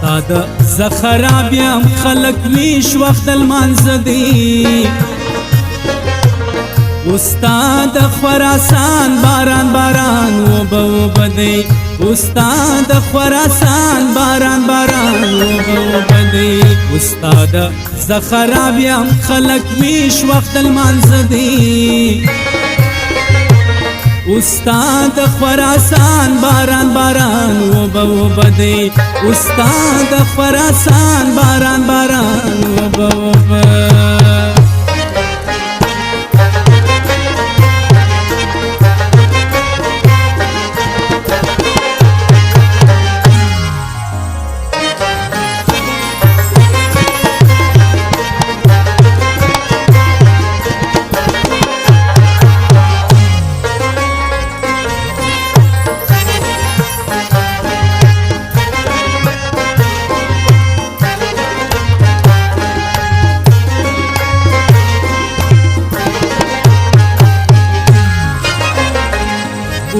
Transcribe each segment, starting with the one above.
استاد زخراب یم خلق ویش وقت المنزه دی استاد خراسان باران باران و بدی استاد خراسان باران باران و بدی استاد زخراب یم خلق ویش وقت المنزه دی استاد خراسان باران باران و بدی استاد خراسان باران باران و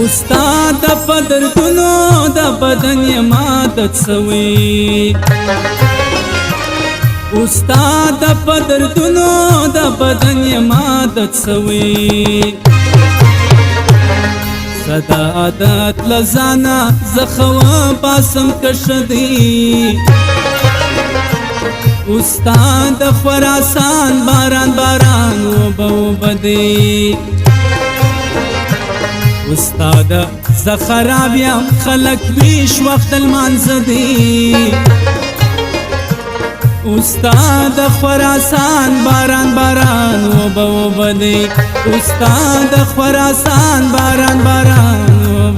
استاد پدر دنو د بدن یمادت سوی استاد پدر دنو د بدن یمادت سوی صدا عادت لزانا زخوا باسم کشدی استاد خراسان باران باران و بدی استاد زخراب یم خلق ویش وقت المنزه دی استاد خراسان باران باران و بدی استاد خراسان باران باران و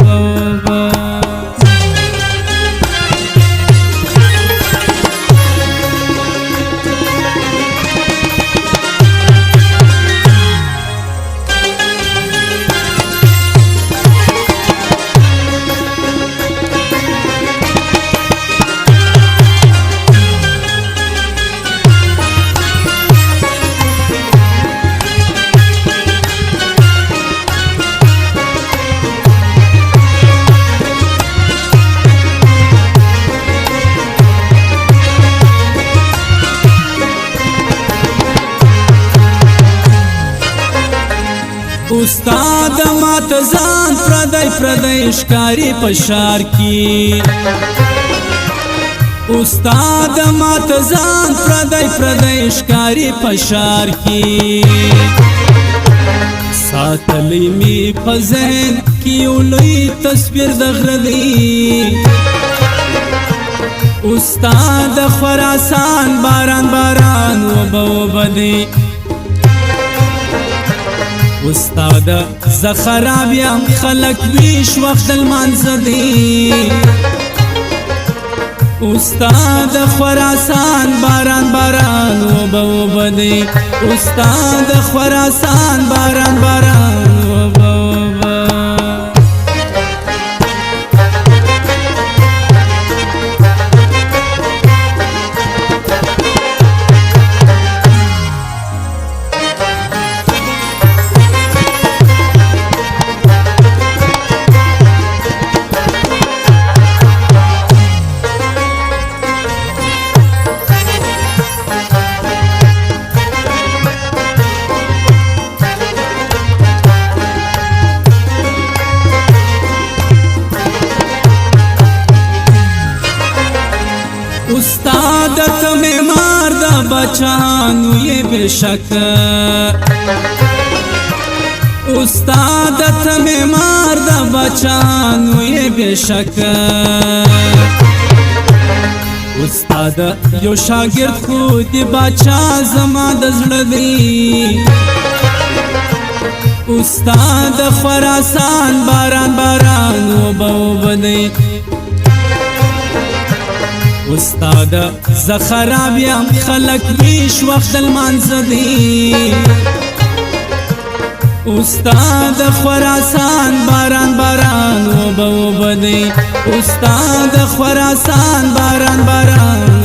استاد مات ځان پردی ښکاری پشار کی استاد مات ځان پردی ښکاری پشار کی ساتلی می په ذهن کې یو لوی تصویر د غره دی استاد خراسان باران باران و بدی استاد زخراب یم خلق ویش وقت المنزه دی استاد خراسان باران باران و بدی استاد خراسان باران باران و استاد تمہیں مار دا بچانو یہ بے شک استاد تمہیں مار دا بچانو یہ بے شک استاد یو شاگرد خود بچا زما د زړه دی استاد خراسان باران باران و بدی استاد زخراب یم خلق ویش وقت المنزه دی استاد خراسان باران باران و بدی استاد خراسان باران باران